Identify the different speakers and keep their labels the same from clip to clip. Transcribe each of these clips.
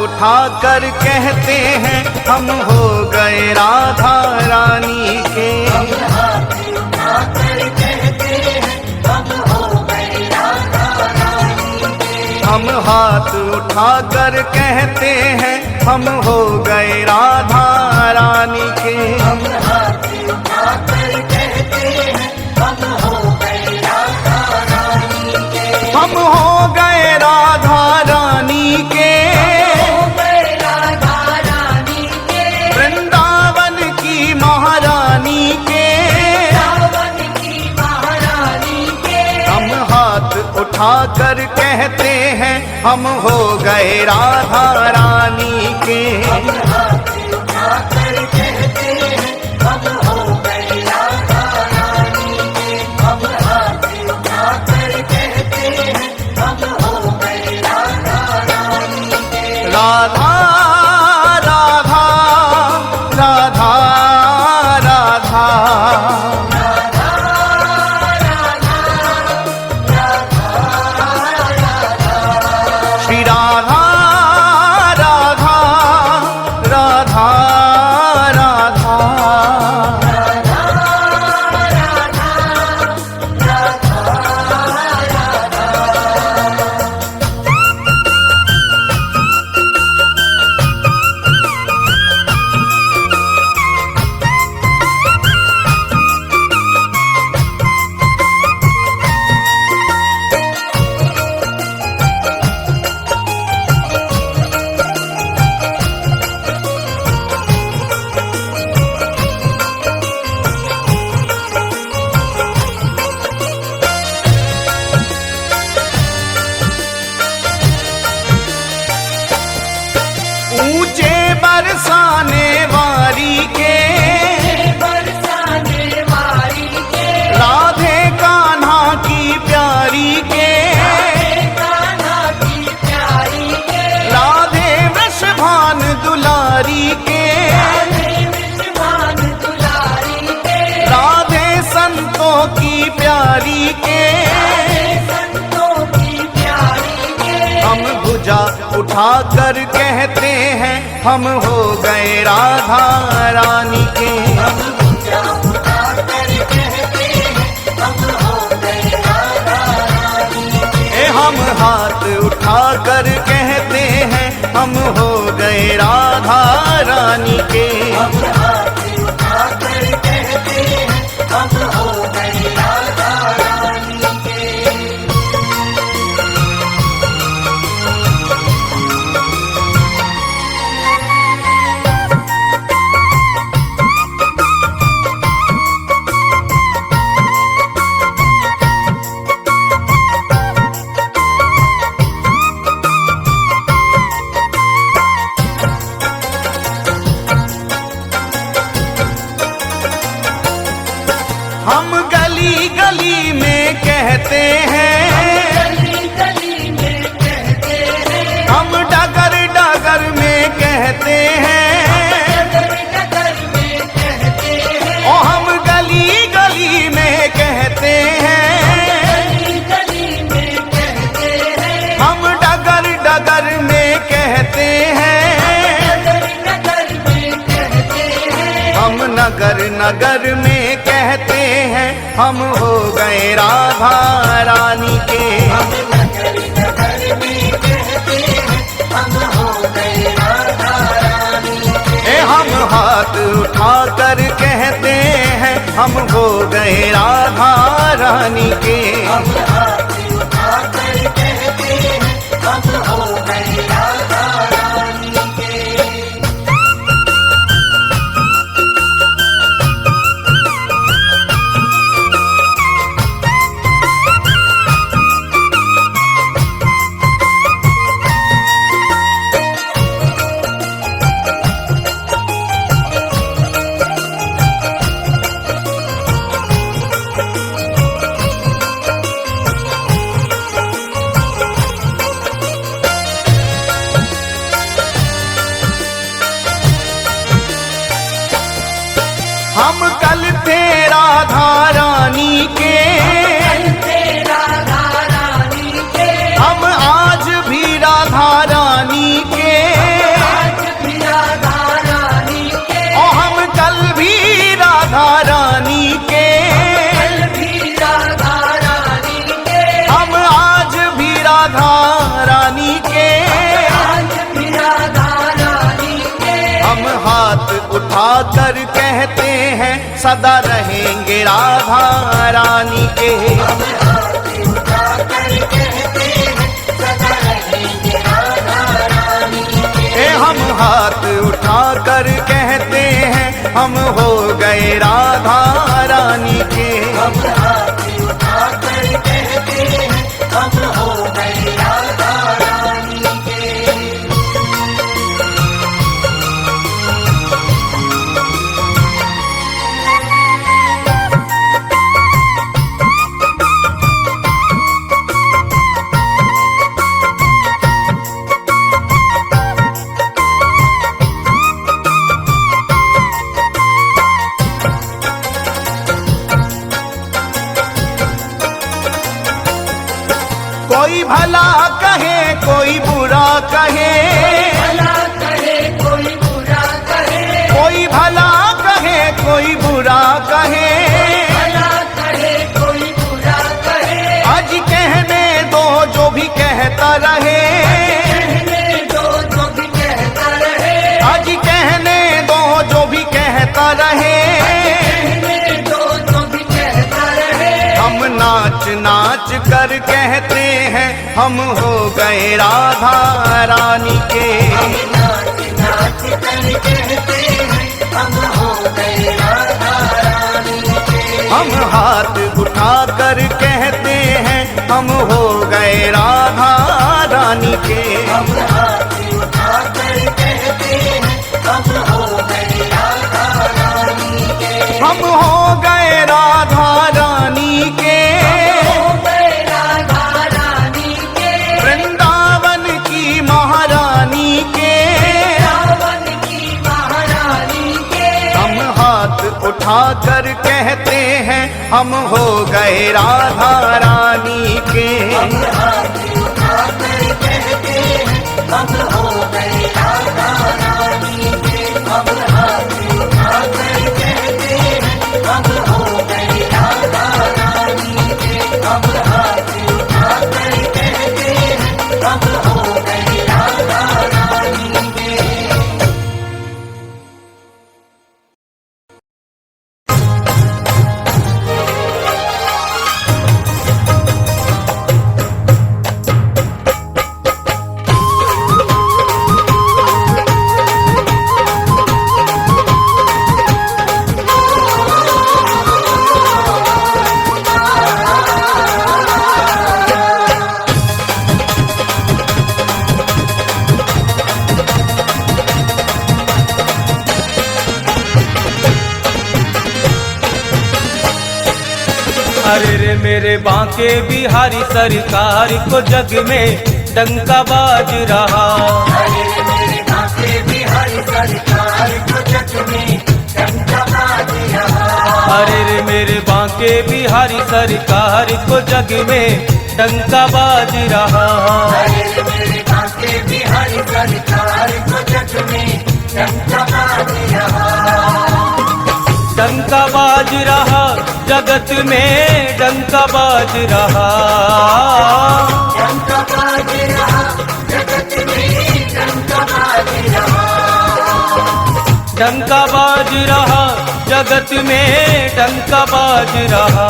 Speaker 1: उठा कर कहते हैं हम हो गए राधा रानी के। हम हाथ उठा कर कहते हैं हम हो गए राधा रानी के। हम हाथ उठा कर कहते हैं हम हो गए राधा रानी के। हम हो गए राधा रानी के। वृंदावन की महारानी के। हम हाथ उठा कर कहते हैं हम हो गए राधा रानी के। हम हाथ उठा कर कहते हैं हम हो गए राधा रानी के। हम हाथ उठा कर कहते हैं हम हो गए राधा रानी के। राधा राधा राधा राधा श्री राधा राधा राधा राधा ऊंचे बरसाने वारी के। राधे कान्हा की प्यारी के। राधे वृषभान दुलारी के। राधे संतों की प्यारी के। हम भुजा उठा कर कहते हैं हम हो गए राधा रानी के। हम भुजा उठा कर कहते हैं हम हो गए राधा रानी के। हम हाथ उठा कर कहते हैं हम हो गए राधा रानी के। हम हाथ उठा कर कहते हैं हम हो गए राधा रानी के। हम गली गली में कहते हैं। हम डगर डगर में कहते हैं। ओ हम गली गली में कहते हैं। हम डगर डगर में कहते हैं। हम नगर नगर में कहते हैं हम हो गए राधा रानी के। हम नगर नगर में कहते हैं हम हो गए राधा रानी के। हम हाथ उठा कर कहते हैं हम हो गए राधा रानी के। हम हाथ उठा कर कहते हैं हम हो गए राधा रानी के। हम कल थे राधा रानी के। हम आज भी राधा रानी के। उठाकर कहते हैं सदा रहेंगे राधा रानी के।
Speaker 2: हम हाथ उठाकर कहते हैं सदा रहेंगे राधा रानी के।
Speaker 1: हम हाथ उठाकर कहते हैं हम हो गए राधा रानी के।
Speaker 2: हम हाथ उठाकर कहते हैं हम हो गए राधा रानी के।
Speaker 1: कोई भला कहे कोई बुरा कहे,
Speaker 2: भला कहे कोई बुरा कहे,
Speaker 1: कोई भला कहे कोई बुरा कहे,
Speaker 2: भला कहे कोई बुरा कहे।
Speaker 1: आज कहने दो जो भी कहता रहे,
Speaker 2: कहने दो जो भी कहता रहे,
Speaker 1: आज कहने दो जो भी कहता रहे।
Speaker 2: कहने दो जो भी कहता रहे।
Speaker 1: हम नाच नाच कर कहते हैं हम हो गए राधा रानी के।
Speaker 2: हम नाच नाच कर कहते हैं हम हो गए राधा रानी के।
Speaker 1: हम हाथ उठाकर कहते हैं हम हो गए राधा रानी के।
Speaker 2: हम हाथ उठाकर कहते हैं हम हो गए राधा रानी के।
Speaker 1: हम हो गए राधा रानी के।
Speaker 2: हो गए राधा रानी के।
Speaker 1: वृंदावन की महारानी के।
Speaker 2: रावण की महारानी के।
Speaker 1: हम हाथ उठाकर कहते हैं हम हो गए राधा रानी के।
Speaker 2: हम हाथ उठाकर कहते हैं हम हो गए राधा रानी के। हम हाथ उठाकर कहते हैं हम हो गए राधा रानी के। हम हाथ उठाकर कहते हैं हम हो गए राधा रानी के।
Speaker 3: अरे रे मेरे बांके बिहारी सरकार को जग में डंका बाज रहा।
Speaker 2: अरे मेरे बांके बिहारी सरकार को जग में डंका बाज रहा।
Speaker 3: अरे रे मेरे बांके बिहारी सरकार को जग में डंका बाज रहा।
Speaker 2: अरे मेरे बांके बिहारी सरकार को जग में डंका बाज रहा।
Speaker 3: डंका बाज रहा जगत में डंका बाज रहा।
Speaker 2: डंका बाज रहा जगत में डंका बाज रहा।
Speaker 3: डंका बाज रहा जगत में डंका बाज रहा।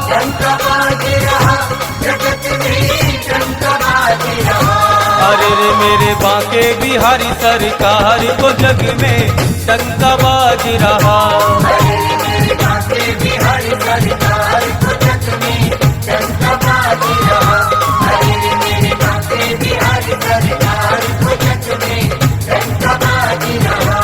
Speaker 2: डंका बाज रहा जगत में डंका बाज रहा।
Speaker 3: अरे रे मेरे बांके बिहारी सरकार को जग में डंका बाज रहा।
Speaker 2: अरे मेरे बांके बिहारी सरकार को जग में डंका बाज रहा। अरे मेरे बांके बिहारी सरकार को जग में डंका बाज रहा।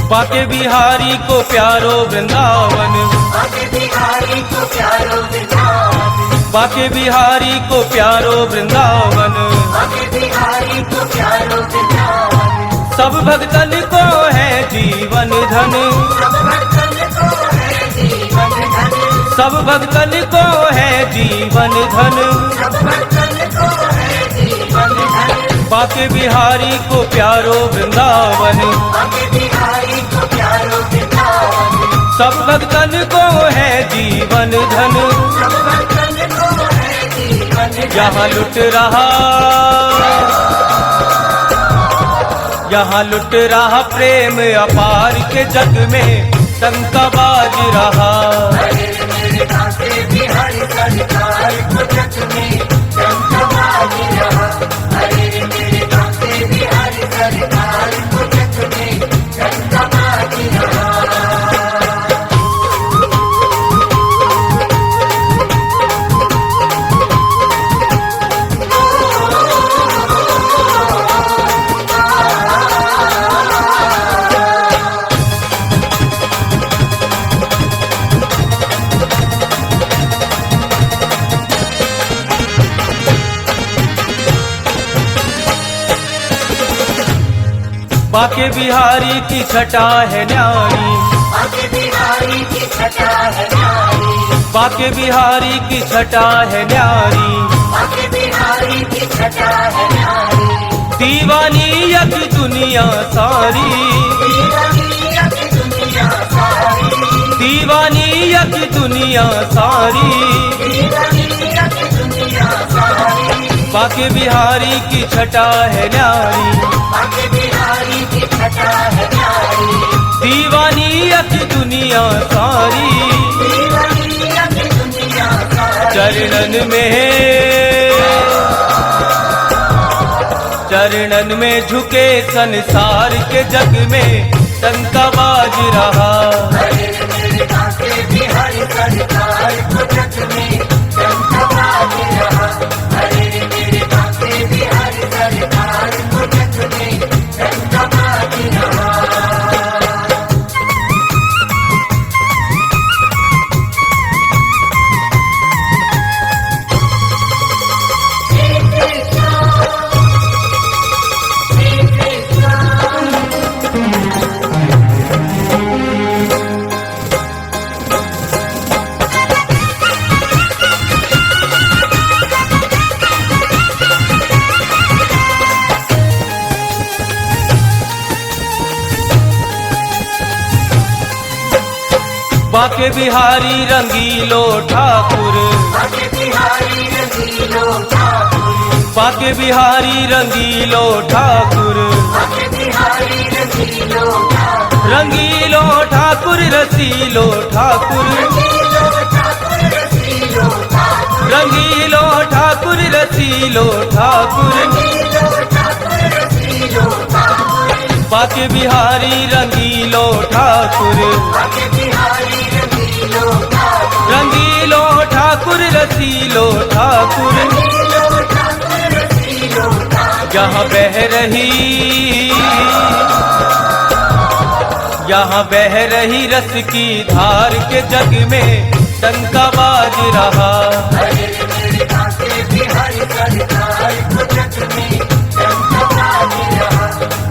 Speaker 3: बाके बिहारी को प्यारो वृंदावन।
Speaker 2: बाके बिहारी को प्यारो वृंदावन।
Speaker 3: बाके बिहारी को प्यारो वृंदावन।
Speaker 2: बाके बिहारी को प्यारो वृंदावन।
Speaker 3: सब भक्तन को है जीवन धन, सब भक्तन को है जीवन धन, बाके बिहारी को प्यारो वृंदावन, सब भक्तन को है जीवन धन, यहाँ लुट रहा, यहाँ लुट रहा प्रेम अपार के जग में डंका बाज रहा।
Speaker 2: बिहारी सरकार को जग में डंका बाज रहा, अरे मेरे काके बिहारी सरकार को जग में डंका बाज रहा।
Speaker 3: बाके बिहारी की छटा है न्यारी,
Speaker 2: बाके बिहारी की छटा है न्यारी,
Speaker 3: बाके बिहारी की छटा है न्यारी,
Speaker 2: बाके बिहारी की छटा है न्यारी,
Speaker 3: दीवानी यक दुनिया सारी,
Speaker 2: दीवानी की दुनिया सारी,
Speaker 3: दीवानी यक दुनिया सारी,
Speaker 2: दीवानी की दुनिया सारी,
Speaker 3: बाके बिहारी की छटा है न्यारी,
Speaker 2: बाके बिहारी की छटा है न्यारी,
Speaker 3: दीवानी यक दुनिया सारी,
Speaker 2: दीवानी की दुनिया सारी,
Speaker 3: चरणन में, चरणन में झुके संसार के जग में डंका बाज रहा।
Speaker 2: अरे मेरे काके बिहारी सरकार को जग में डंका बाज रहा, अरे मेरे काके बिहारी सरकार को जग में डंका बाज रहा।
Speaker 3: बाके बिहारी रंगीलो ठाकुर,
Speaker 2: बाके बिहारी रंगीलो ठाकुर,
Speaker 3: बाके बिहारी रंगीलो ठाकुर,
Speaker 2: बाके बिहारी रंगीलो ठाकुर,
Speaker 3: रंगीलो ठाकुर रसीलो ठाकुर,
Speaker 2: रंगीलो ठाकुर रसीलो ठाकुर,
Speaker 3: रंगीलो ठाकुर रसीलो ठाकुर,
Speaker 2: रंगीलो ठाकुर रसीलो ठाकुर,
Speaker 3: बाके बिहारी रंगीलो ठाकुर,
Speaker 2: बाके बिहारी रंगीलो ठाकुर,
Speaker 3: रंगीलो ठाकुर रसीलो ठाकुर,
Speaker 2: रंगीलो ठाकुर रसीलो ठाकुर,
Speaker 3: यहाँ बह रही, यहाँ बह रही रस की धार के जग में डंका बाज रहा।
Speaker 2: अरे मेरे काके बिहारी सरकार को जग में डंका बाज रहा,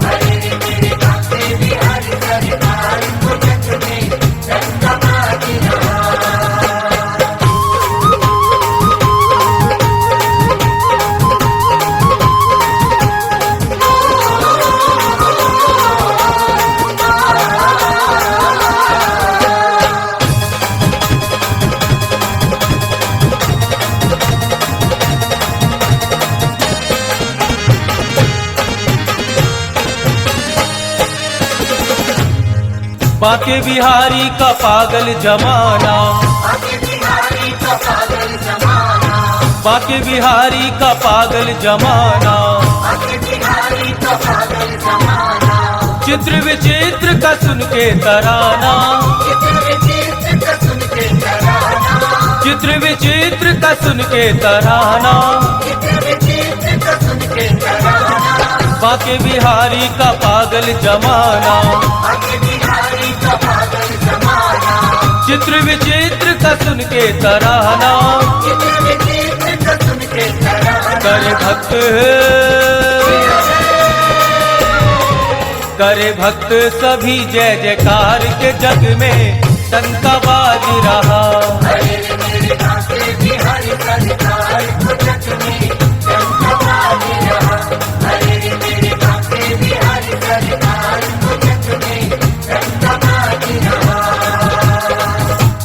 Speaker 2: अरे मेरे काके बिहारी सरकार को जग में डंका बाज रहा।
Speaker 3: बाके बिहारी का पागल जमाना,
Speaker 2: बाके बिहारी का पागल जमाना,
Speaker 3: बाके बिहारी का पागल जमाना,
Speaker 2: बाके बिहारी का पागल जमाना,
Speaker 3: चित्र विचित्र का सुन के तराना,
Speaker 2: चित्र विचित्र का सुन के तराना,
Speaker 3: चित्र विचित्र का सुन के तराना,
Speaker 2: चित्र विचित्र का सुन के तराना,
Speaker 3: बाके बिहारी का पागल जमाना,
Speaker 2: बाके बिहारी का पागल जमाना,
Speaker 3: चित्र विचित्र का सुन के तराना,
Speaker 2: चित्र विचित्र का सुन के तराना,
Speaker 3: कर भक्त करे भक्त सभी जय जयकार के जग में डंका बाज रहा।
Speaker 2: अरे रे मेरे बांके बिहारी सरकार को जग में डंका बाज रहा। अरे रे मेरे बांके बिहारी सरकार को जग में डंका बाज रहा।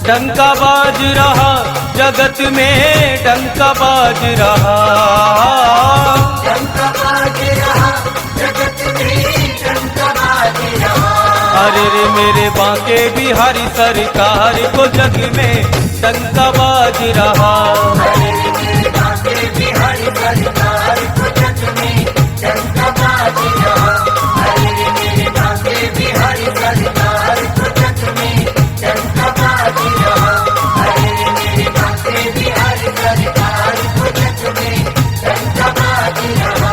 Speaker 3: डंका बाज रहा जगत में डंका बाज रहा।
Speaker 2: डंका बाज रहा जगत में डंका बाज रहा।
Speaker 3: अरे रे मेरे बांके बिहारी सरकार को जग में डंका बाज रहा।
Speaker 2: अरे रे मेरे बांके बिहारी सरकार को जग में डंका बाज रहा। अरे रे मेरे बांके बिहारी सरकार को जग में डंका बाज रहा। अरे रे मेरे बांके बिहारी सरकार को जग में डंका बाज रहा।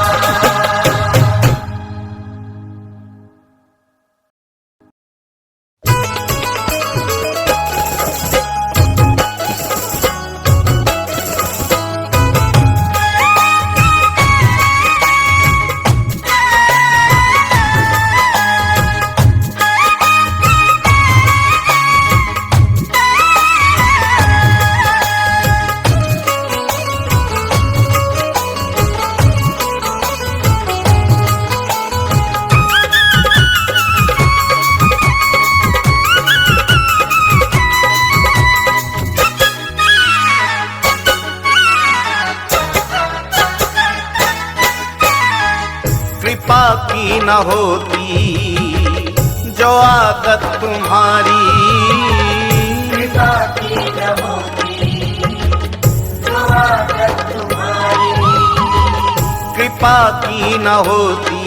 Speaker 1: कृपा की न होती जो आदत तुम्हारी,
Speaker 2: कृपा की न होती जो आदत तुम्हारी।
Speaker 1: कृपा की न होती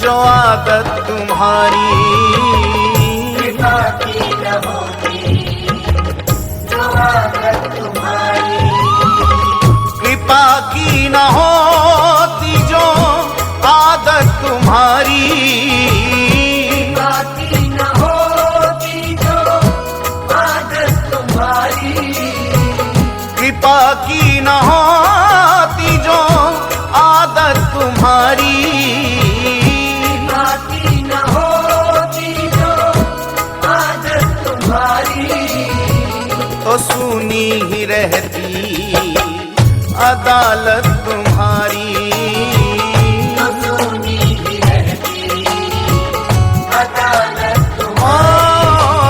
Speaker 1: जो आदत तुम्हारी।
Speaker 2: कृपा की न होती जो आदत तुम्हारी।
Speaker 1: कृपा की न होती जो आदत तुम्हारी।
Speaker 2: कृपा की न होती जो आदत तुम्हारी।
Speaker 1: कृपा की न होती जो आदत तुम्हारी।
Speaker 2: कृपा की न होती जो आदत तुम्हारी।
Speaker 1: तो सुनी ही रहती अदालत तुम्हारी।
Speaker 2: तो सुनी ही रहती अदालत तुम्हारी।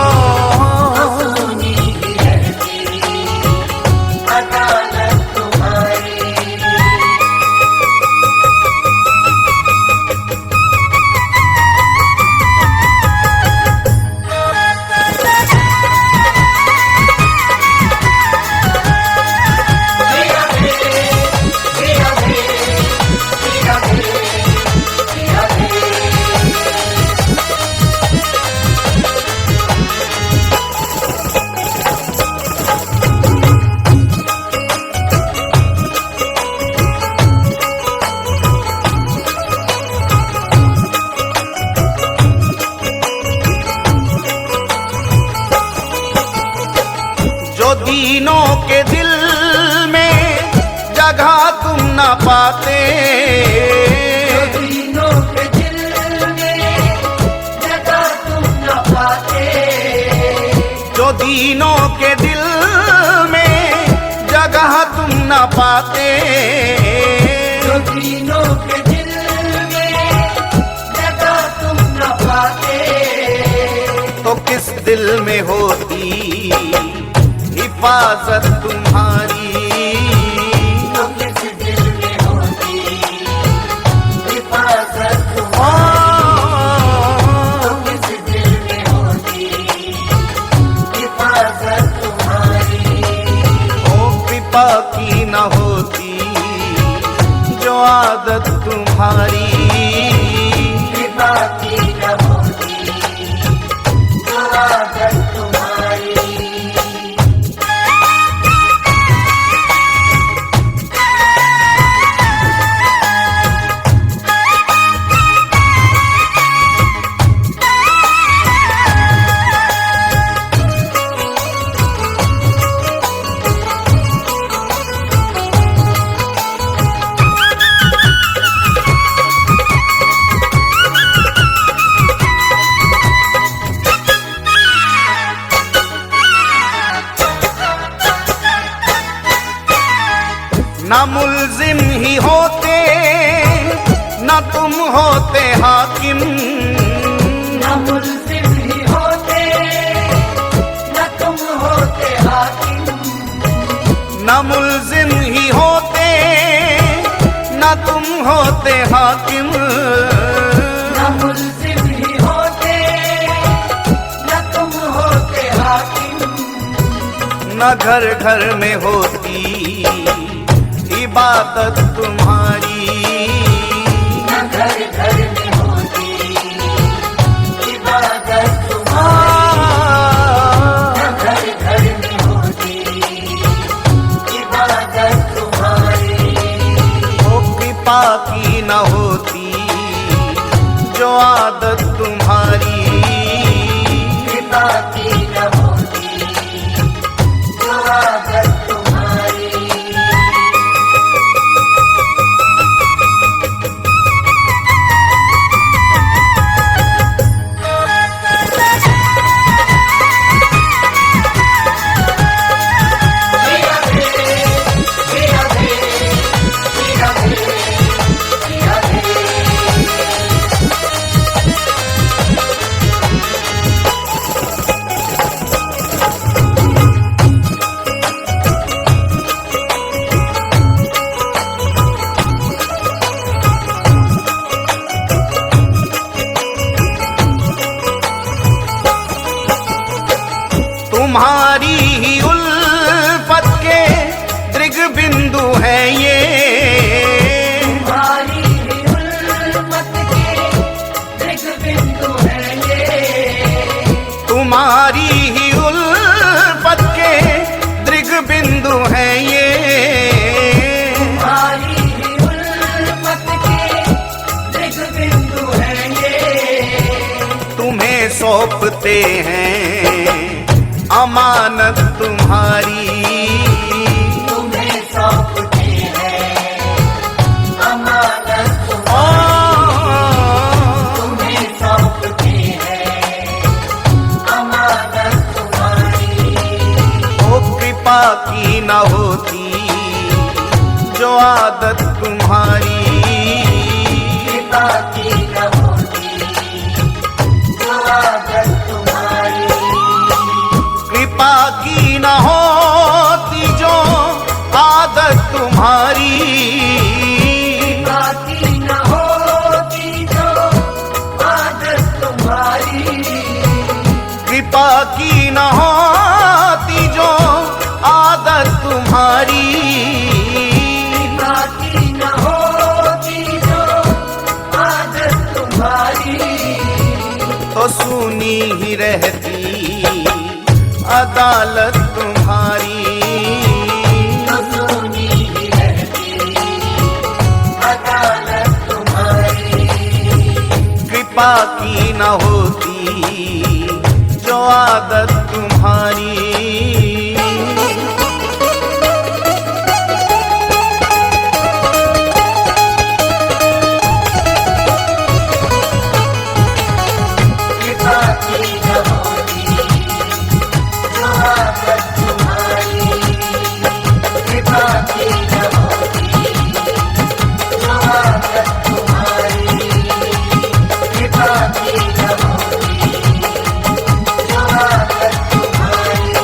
Speaker 2: तो सुनी ही रहती अदालत तुम्हारी।
Speaker 1: दीनों के दिल में जगह तुम न पाते।
Speaker 2: दीनों के दिल में जगह तुम न पाते।
Speaker 1: जो दीनों के दिल में जगह तुम न पाते।
Speaker 2: जो दीनों के दिल में जगह तुम न पाते।
Speaker 1: तो किस दिल में होती हिफाजत तुम्हारी।
Speaker 2: तो किस दिल में होती हिफाजत तुम्हारी। तो किस दिल में होती हिफाजत तुम्हारी।
Speaker 1: ओ कृपा की न होती जो आदत तुम्हारी।
Speaker 2: कृपा की न होती जो आदत तुम्हारी।
Speaker 1: न तुम होते हाकिम,
Speaker 2: न मुल्ज़िम ही होते, न तुम होते हाकिम,
Speaker 1: न मुल्जिम ही होते न तुम होते हाकिम,
Speaker 2: न मुल्ज़िम ही होते, न तुम होते हाकिम,
Speaker 1: न घर घर में होती इबादत तुम्हारी,
Speaker 2: न घर घर में होती इबादत तुम्हारी, न घर घर में होती इबादत तुम्हारी,
Speaker 1: वो कृपा की न होती जो आदत तुम्हारी,
Speaker 2: कृपा की न होती जो आदत तुम्हारी।
Speaker 1: तुम्हारी ही उल्फत के दृग बिंदु है ये,
Speaker 2: तुम्हारी ही उल्फत के दृग बिंदु है ये,
Speaker 1: तुम्हारी ही उल्फत के दृग बिंदु है ये,
Speaker 2: तुम्हारी ही उल्फत के दृग बिंदु है ये,
Speaker 1: तुम्हें सौंपते हैं अमानत तुम्हारी,
Speaker 2: तुम्हें सौंपते हैं अमानत तुम्हें सौंपते हैं अमानत तुम्हारी,
Speaker 1: वो कृपा की न होती जो आदत तुम्हारी,
Speaker 2: कृपा की न होती जो आदत तुम्हारी,
Speaker 1: कृपा की न होती जो आदत तुम्हारी,
Speaker 2: कृपा की न होती जो आदत तुम्हारी,
Speaker 1: कृपा की न होती जो आदत तुम्हारी,
Speaker 2: कृपा की न होती जो आदत तुम्हारी,
Speaker 1: तो सुनी ही रहती अदालत तुम्हारी,
Speaker 2: तो सुनी ही रहती अदालत तुम्हारी,
Speaker 1: कृपा की न होती जो आदत तुम्हारी।
Speaker 2: कृपा की न होती जो आदत तुम्हारी, कृपा की न होती जो आदत तुम्हारी, कृपा की न होती जो आदत तुम्हारी।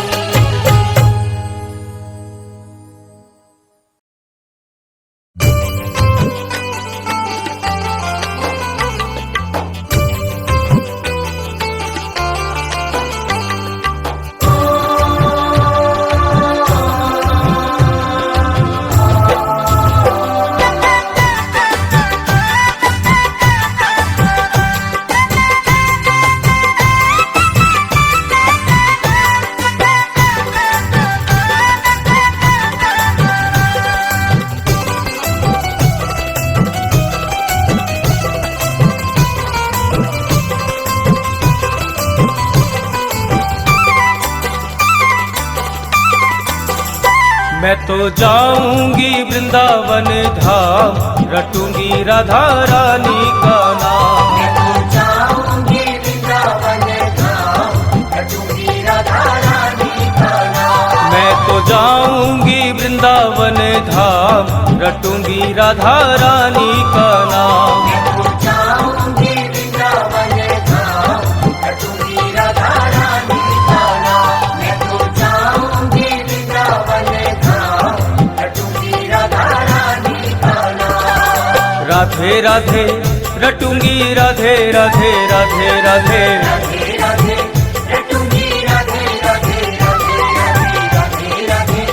Speaker 3: मैं तो जाऊंगी वृंदावन धाम, रटूंगी राधा रानी का नाम।
Speaker 2: मैं तो जाऊंगी वृंदावन धाम, रटूंगी राधा रानी का नाम।
Speaker 3: मैं तो जाऊंगी वृंदावन धाम, रटूंगी राधा रानी का नाम।
Speaker 2: मैं तो जाऊंगी वृंदावन धाम, रटूंगी राधा रानी का नाम। मैं तो जाऊंगी वृंदावन धाम, रटूंगी राधा रानी का नाम।
Speaker 3: राधे राधे रटूंगी राधे राधे राधे राधे
Speaker 2: राधे राधे रटूंगी राधे राधे राधे राधे राधे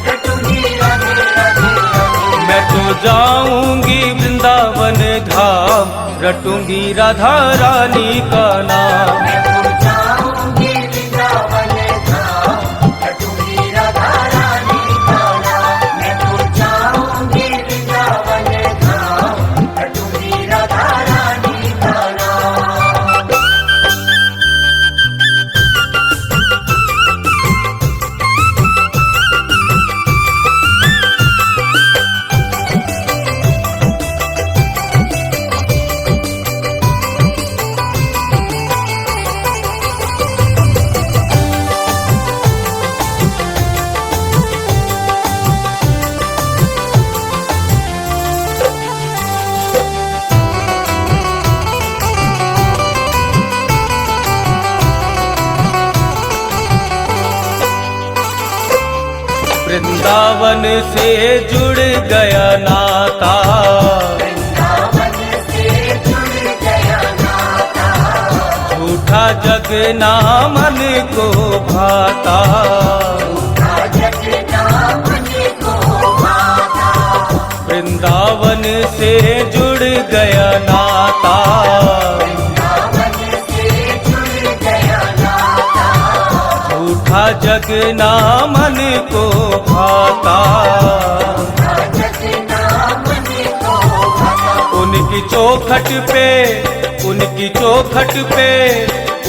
Speaker 2: रटूंगी राधे राधे राधे।
Speaker 3: मैं तो जाऊंगी वृंदावन धाम, रटूंगी राधा रानी का नाम।
Speaker 2: मैं तो जाऊंगी वृंदावन धाम, रटूंगी राधा रानी का नाम। मैं तो जाऊंगी वृंदावन धाम, रटूंगी राधा रानी का नाम।
Speaker 3: वृंदावन से जुड़ गया नाता,
Speaker 2: वृंदावन से जुड़ गया नाता,
Speaker 3: झूठा जग ना मन को भाता।
Speaker 2: झूठा जग ना मन को भाता।
Speaker 3: वृंदावन से जुड़ गया नाता,
Speaker 2: वृंदावन से जुड़ गया नाता,
Speaker 3: झूठा जग ना मन को भाता।
Speaker 2: झूठा जग ना मन को भाता।
Speaker 3: उनकी चौखट पे, उनकी चौखट पे,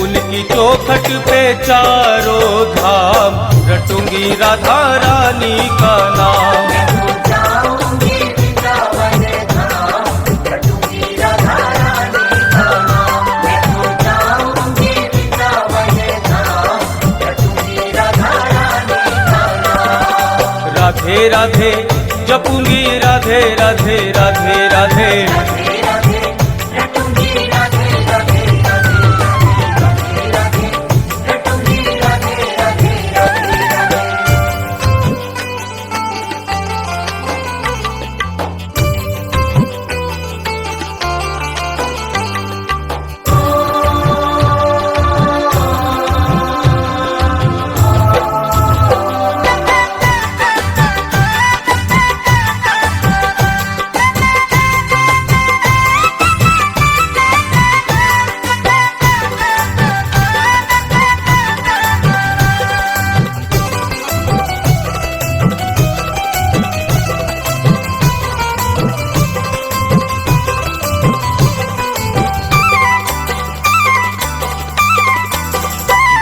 Speaker 3: उनकी चौखट पे चारों धाम, रटूंगी राधा रानी का नाम।
Speaker 2: मैं तो जाऊंगी वृंदावन धाम, रटूंगी राधा रानी का नाम। मैं तो जाऊंगी वृंदावन धाम, रटूंगी राधा रानी का नाम।
Speaker 3: राधे राधे जपूंगी राधे राधे राधे राधे
Speaker 2: राधे राधे रटूंगी राधे राधे राधे राधे राधे रटूंगी राधे राधे राधे राधे।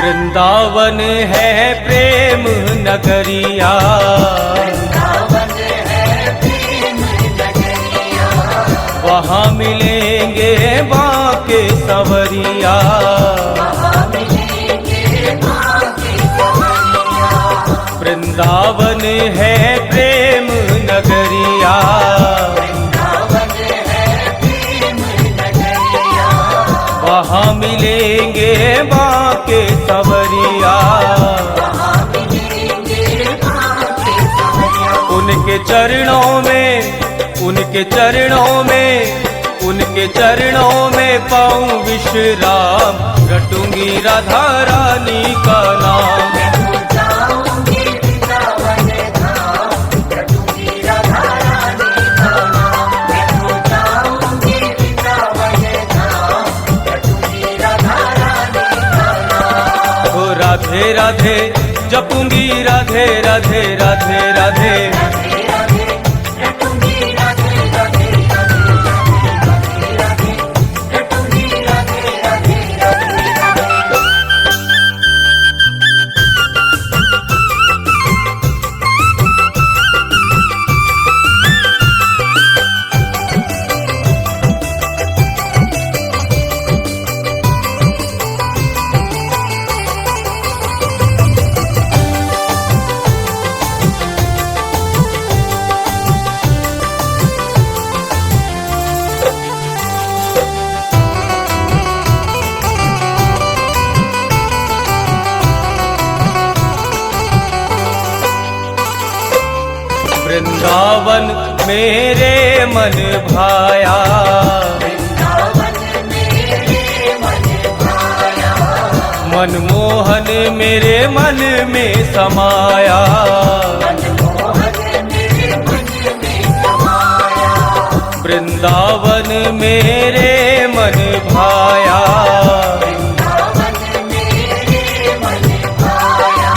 Speaker 3: वृंदावन है प्रेम नगरिया,
Speaker 2: वृंदावन है प्रेम नगरिया,
Speaker 3: वहाँ मिलेंगे बाके सवरिया।
Speaker 2: वहाँ मिलेंगे बाके सवरिया।
Speaker 3: वृंदावन है प्रेम नगरिया,
Speaker 2: वृंदावन है प्रेम नगरिया,
Speaker 3: वहाँ मिलेंगे बाके सवरिया।
Speaker 2: वहाँ मिलेंगे बाके सवरिया।
Speaker 3: उनके चरणों में, उनके चरणों में, उनके चरणों में पाऊं विश्राम, रटूंगी राधा रानी का नाम।
Speaker 2: मैं तो जाऊंगी वृंदावन धाम, रटूंगी राधा रानी का नाम। मैं तो जाऊंगी वृंदावन धाम, रटूंगी राधा रानी का नाम।
Speaker 3: ओ राधे राधे जपूंगी राधे राधे राधे राधे
Speaker 2: राधे राधे रटूंगी राधे राधे राधे राधे राधे रटूंगी राधे राधे राधे राधे।
Speaker 3: वृंदावन मेरे मन भाया,
Speaker 2: वृंदावन मेरे मन भाया,
Speaker 3: मनमोहन मेरे मन में समाया,
Speaker 2: मनमोहन मेरे मन में समाया,
Speaker 3: वृंदावन मेरे मन भाया,
Speaker 2: वृंदावन मेरे मन भाया,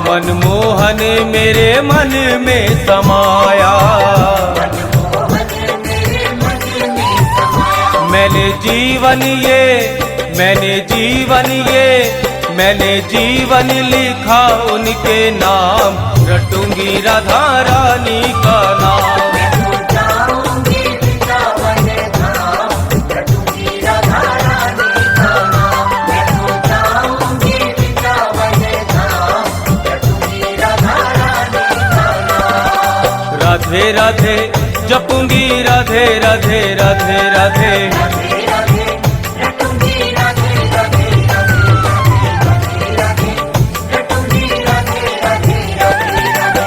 Speaker 3: मनमोहन मेरे मन में समाया।
Speaker 2: मनमोहन मेरे मन में समाया।
Speaker 3: मैंने जीवन लिखा उनके नाम, रटूंगी राधा रानी का नाम।
Speaker 2: मैं तो जाऊंगी वृंदावन धाम, रटूंगी राधा रानी का नाम। मैं तो जाऊंगी वृंदावन धाम, रटूंगी राधा रानी का नाम।
Speaker 3: राधे राधे जपूंगी, राधे राधे राधे राधे,
Speaker 2: राधे राधे रटूंगी, राधे राधे राधे राधे राधे, रटूंगी राधे राधे राधे राधे।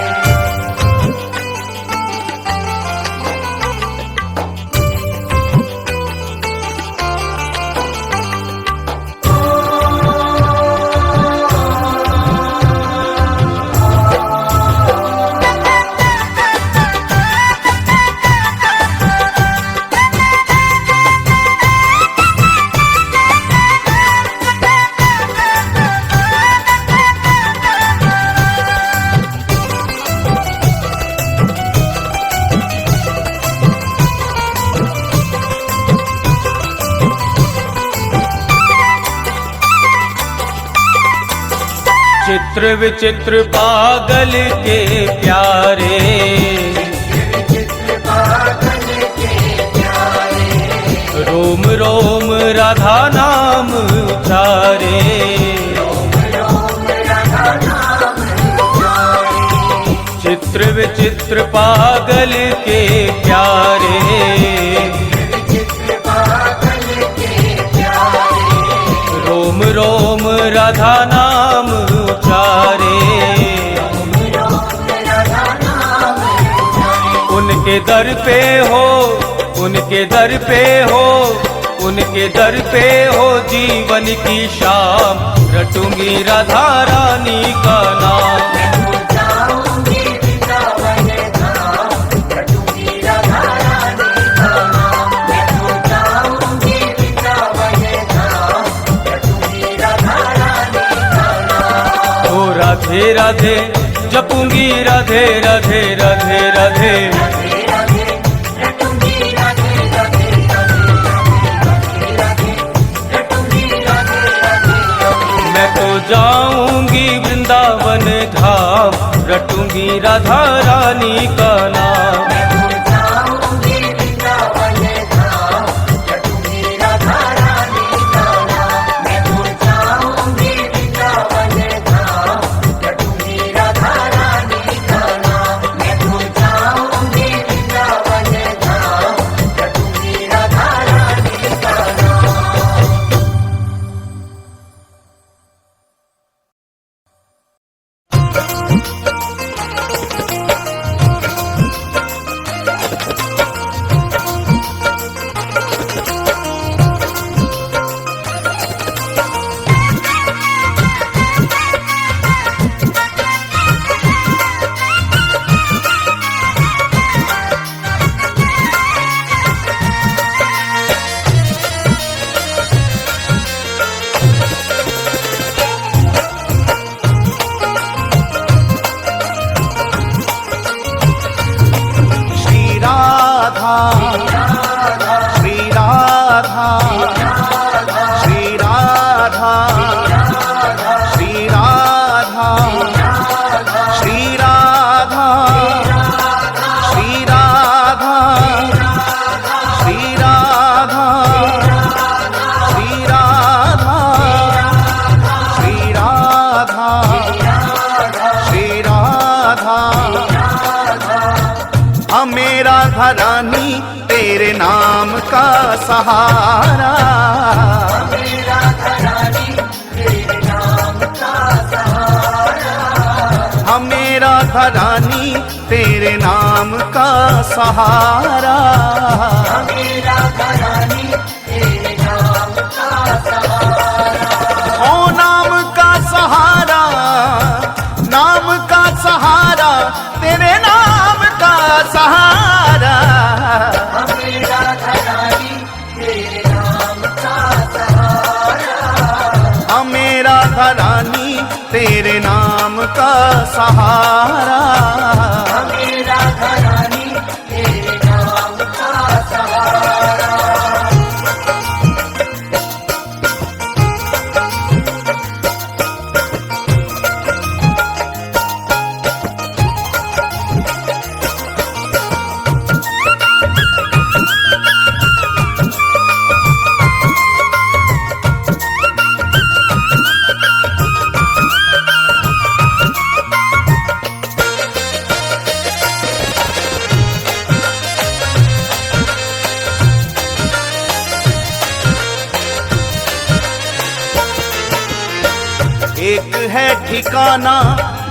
Speaker 3: चित्र विचित्र पागल के प्यारे,
Speaker 2: चित्र पागल के प्यारे,
Speaker 3: रोम रोम राधा नाम उचारे,
Speaker 2: रोम रोम राधा नाम उचारे।
Speaker 3: चित्र विचित्र पागल के प्यारे,
Speaker 2: चित्र पागल के प्यारे,
Speaker 3: रोम रोम राधा नाम उचारे,
Speaker 2: रोम रोम राधा नाम उचारे।
Speaker 3: उनके दर पे हो, उनके दर पे हो, उनके दर पे हो जीवन की शाम, रटूंगी राधा रानी का नाम।
Speaker 2: मैं तो जाऊंगी वृंदावन धाम, रटूंगी राधा रानी का नाम। मैं तो जाऊंगी वृंदावन धाम, रटूंगी राधा रानी का नाम।
Speaker 3: ओ राधे राधे जपूंगी, राधे राधे राधे राधे,
Speaker 2: राधे राधे रटूंगी, राधे राधे राधे राधे, रटूंगी राधे राधे राधे।
Speaker 3: मैं तो जाऊंगी वृंदावन धाम, रटूंगी राधा रानी का नाम।
Speaker 2: मैं तो जाऊंगी वृंदावन धाम, रटूंगी राधा रानी का नाम। मैं तो जाऊंगी वृंदावन धाम, रटूंगी राधा रानी का नाम। मैं तो जाऊंगी वृंदावन धाम, रटूंगी राधा रानी का नाम।
Speaker 1: श्री राधा श्री राधा श्री राधा श्री राधा श्री राधा श्री राधा श्री राधा श्री राधा श्री राधा श्री राधा। हमें राधा रानी तेरे नाम का सहारा,
Speaker 2: हमें राधा रानी तेरे नाम का सहारा।
Speaker 1: हमें राधा रानी तेरे नाम का सहारा।
Speaker 2: हमें राधा रानी तेरे नाम का सहारा।
Speaker 1: ओ नाम का सहारा, नाम का सहारा, तेरे नाम का सहारा।
Speaker 2: हमें राधा रानी तेरे नाम का सहारा।
Speaker 1: हमें राधा रानी तेरे नाम का सहारा।
Speaker 2: हमें राधा रानी तेरे नाम का सहारा।
Speaker 1: एक है ठिकाना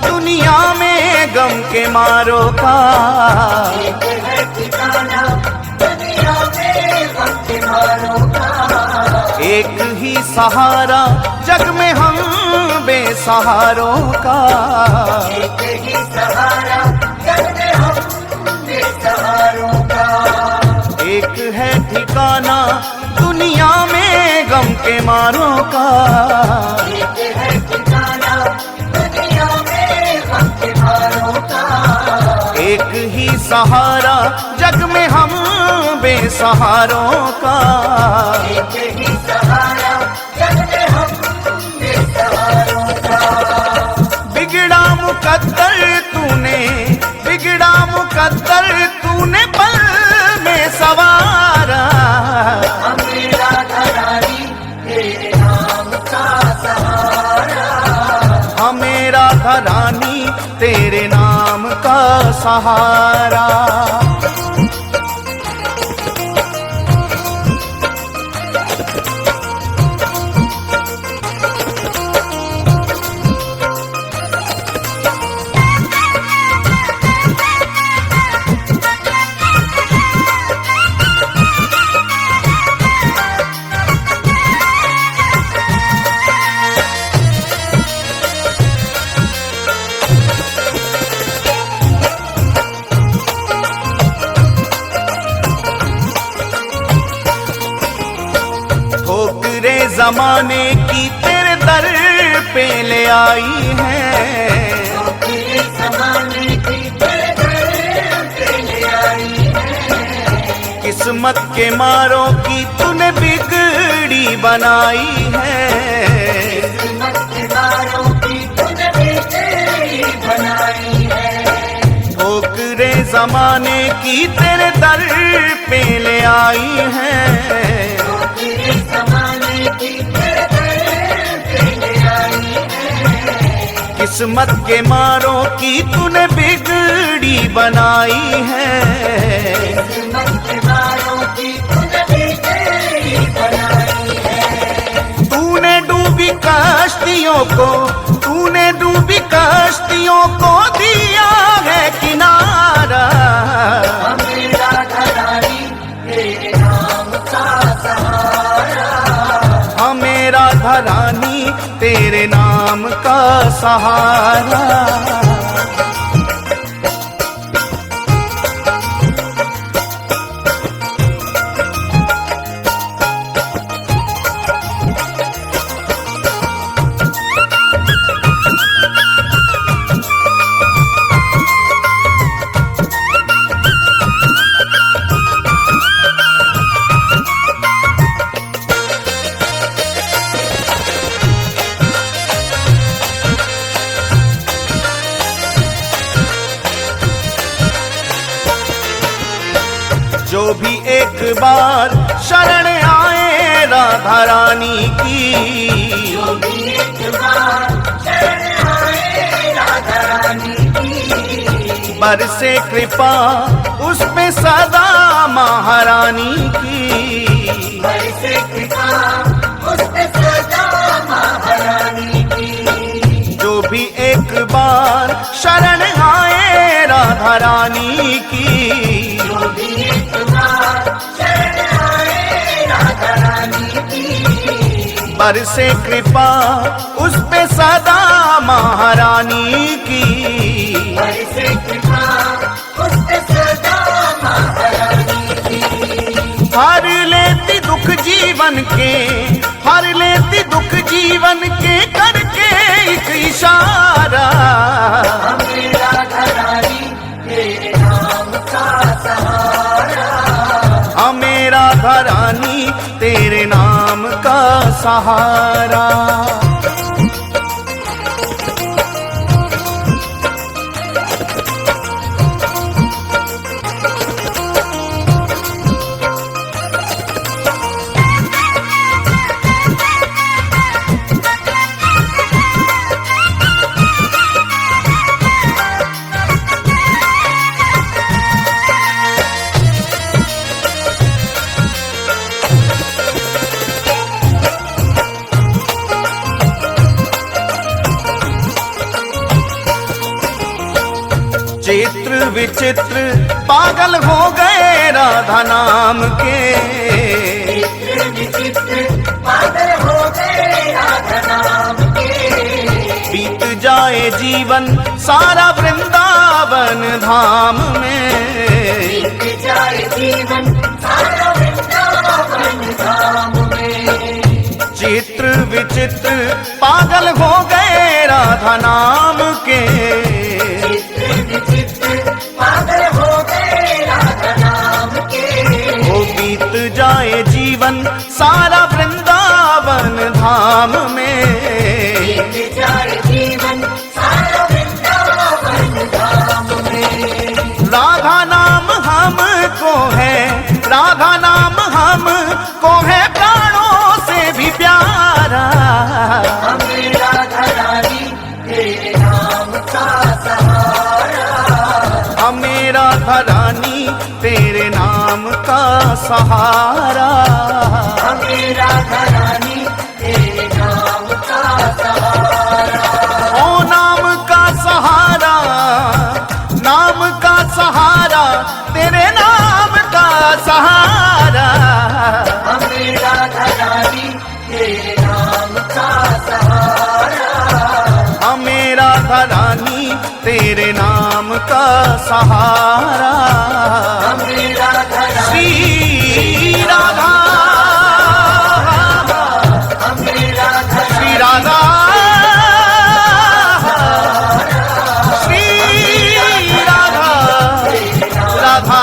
Speaker 1: दुनिया में गम के मारों का।
Speaker 2: एक है ठिकाना दुनिया में गम के मारों का।
Speaker 1: एक ही सहारा जग में हम बेसहारों का।
Speaker 2: एक ही सहारा जग में हम बेसहारों का।
Speaker 1: एक है ठिकाना दुनिया में गम के मारों का।
Speaker 2: एक है ठिकाना दुनिया में गम के मारों का।
Speaker 1: एक ही सहारा जग में हम बेसहारों का।
Speaker 2: एक ही सहारा जग में हम बेसहारों का।
Speaker 1: बिगड़ा मुकद्दर तूने, बिगड़ा मुकद्दर तूने पल में सवारा।
Speaker 2: हमें राधा रानी तेरे नाम का सहारा।
Speaker 1: हमें राधा रानी तेरे नाम का सहारा। ठोकरे जमाने की तेरे दर पे ले आई है।
Speaker 2: तेरे ज़माने की तेरे दर पे ले आई है।
Speaker 1: किस्मत के मारों की तूने बिगड़ी बनाई है।
Speaker 2: किस्मत के मारों की तूने बिगड़ी बनाई है।
Speaker 1: ठोकरे जमाने की तेरे दर पे ले आई है।
Speaker 2: तेरे ज़माने की तेरे दर पे ले आई है।
Speaker 1: किस्मत के मारों की तूने बिगड़ी बनाई है।
Speaker 2: किस्मत के मारों की तूने बिगड़ी बनाई है।
Speaker 1: तूने डूबी कश्तियों को, तूने डूबी कश्तियों को दिया है किनारा।
Speaker 2: हमें राधा रानी तेरे नाम का सहारा।
Speaker 1: हमें राधा रानी तेरे नाम का सहारा। जो भी एक बार शरण आए राधा रानी की।
Speaker 2: जो भी एक बार शरण आए राधा रानी की।
Speaker 1: बरसे कृपा उस पे सदा महारानी की।
Speaker 2: बरसे कृपा उस पे सदा महारानी की।
Speaker 1: जो भी एक बार शरण आए रानी की।
Speaker 2: जो भी एक बार शरण आए राधा रानी की,
Speaker 1: बरसे कृपा उस पे सदा महारानी की।
Speaker 2: बरसे कृपा उस पे सदा महारानी की।
Speaker 1: हर लेती दुख जीवन के, हर लेती दुख जीवन के, करके एक इशारा।
Speaker 2: हमें राधा रानी तेरे नाम का सहारा,
Speaker 1: हमें राधा रानी तेरे नाम का सहारा। चित्र विचित्र पागल हो गए राधा नाम के।
Speaker 2: चित्र विचित्र पागल हो गए राधा नाम के।
Speaker 1: बीत जाए जीवन सारा वृंदावन धाम में।
Speaker 2: बीत जाए जीवन सारा वृंदावन धाम में।
Speaker 1: चित्र विचित्र पागल हो गए राधा नाम के।
Speaker 2: चित्र विचित्र पागल हो गए राधा नाम के।
Speaker 1: वो बीत जाए जीवन सारा वृंदावन धाम में।
Speaker 2: बीत जाए जीवन सारा वृंदावन धाम में।
Speaker 1: राधा नाम हमको है, राधा नाम हमको है प्राणों से भी प्यारा।
Speaker 2: हमें राधा रानी तेरे नाम का सहारा,
Speaker 1: हमें राधा रानी तेरे नाम का सहारा।
Speaker 2: हमें राधा रानी तेरे नाम का सहारा।
Speaker 1: ओ नाम का सहारा, नाम का सहारा, तेरे नाम का सहारा।
Speaker 2: हमें राधा रानी तेरे नाम का सहारा,
Speaker 1: हमें राधा रानी तेरे नाम का सहारा।
Speaker 2: हमें राधा रानी
Speaker 1: श्री राधा,
Speaker 2: हमें राधा
Speaker 1: श्री राधा, श्री राधा, राधा।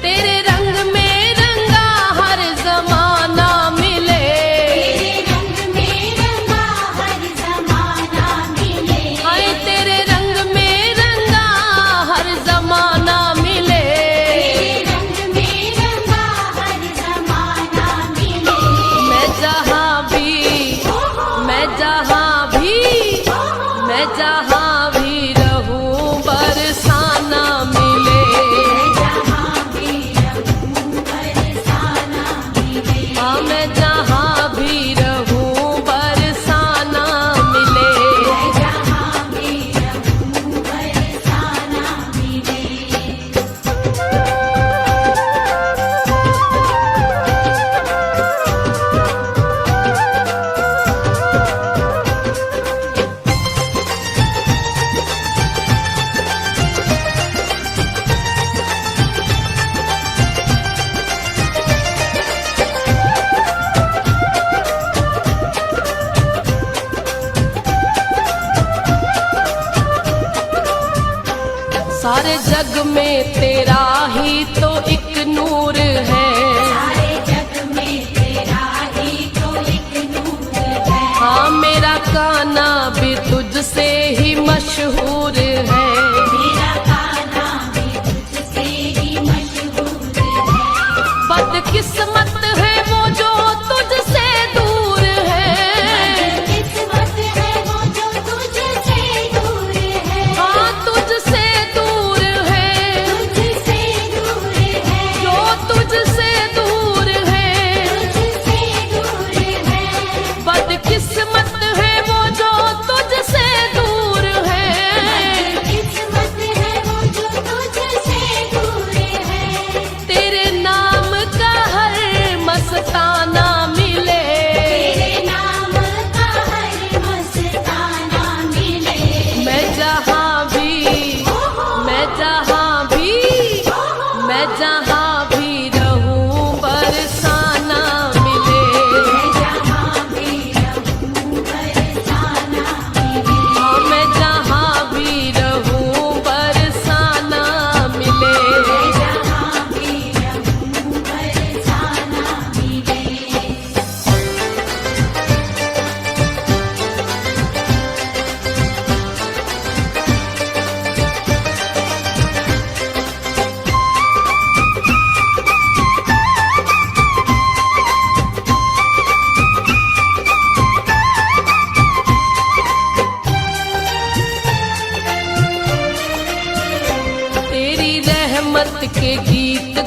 Speaker 4: तेरे रंग में रंगा हर जमाना मिले। तेरे रंग में रंगा हर जमाना मिले। हाय तेरे रंग में रंगा हर जमाना मिले। तेरे रंग में रंगा हर जमाना मिले। मैं जहाँ भी, मैं जहाँ भी, मैं जहाँ भी रहूं बरसाना मिले। हाँ मैं जहाँ भी रहूं बरसाना मिले। सारे जग में तेरा ही तो एक नूर है। सारे जग में तेरा ही तो एक नूर है। हाँ मेरा कान्हा भी तुझसे ही मशहूर है।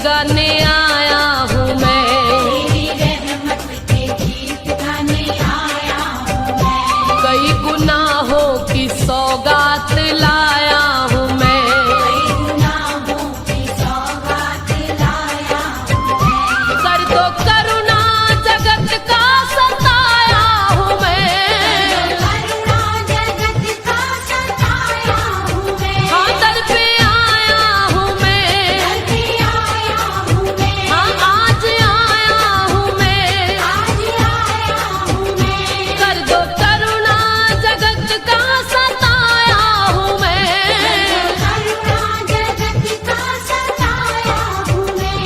Speaker 4: गाने आया हूँ मैं,
Speaker 2: तेरी रहमत के गीत गाने आया हूँ मैं,
Speaker 4: कई गुनाहों की सौगात लाया हूँ मैं।
Speaker 2: कई गुनाहों की सौगात लाया हूँ मैं,
Speaker 4: कर दो करुणा जगत का सताया हूँ मैं,
Speaker 2: करुणा जगत का सताया हूँ मैं,
Speaker 4: हाँ दर पे आया हूँ मैं,
Speaker 2: दर पे आया हूँ मैं,
Speaker 4: हाँ आज आया हूँ मैं।
Speaker 2: आज आया हूँ मैं,
Speaker 4: कर दो करुणा जगत का सताया हूँ मैं,
Speaker 2: करुणा जगत का सताया हूँ मैं,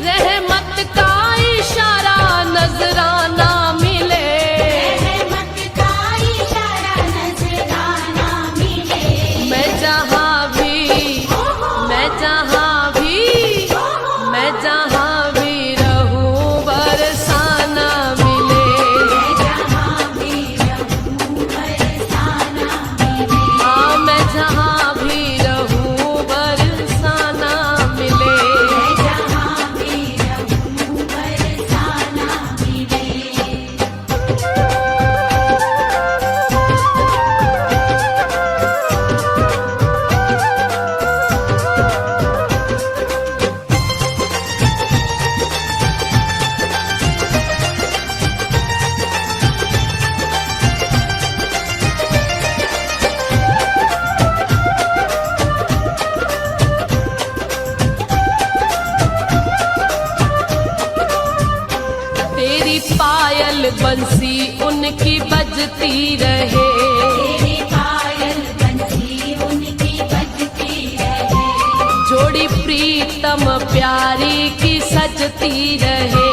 Speaker 4: रहमत का इशारा नजराना मिले,
Speaker 2: रहमत का इशारा नजराना मिले,
Speaker 4: मैं जहाँ भी, मैं जहाँ भी, मैं जहाँ भी रहूं बरसाना मिले,
Speaker 2: जहाँ भी रहूँ बरसाना मिले,
Speaker 4: हाँ मैं जहाँ भी रहूं बरसाना मिले।
Speaker 2: जहाँ भी रहूँ बरसाना मिले।
Speaker 4: तेरी पायल बंसी उनकी बजती रहे,
Speaker 2: तेरी पायल बंसी उनकी बजती रहे,
Speaker 4: जोड़ी प्रीतम प्यारी की सजती रहे।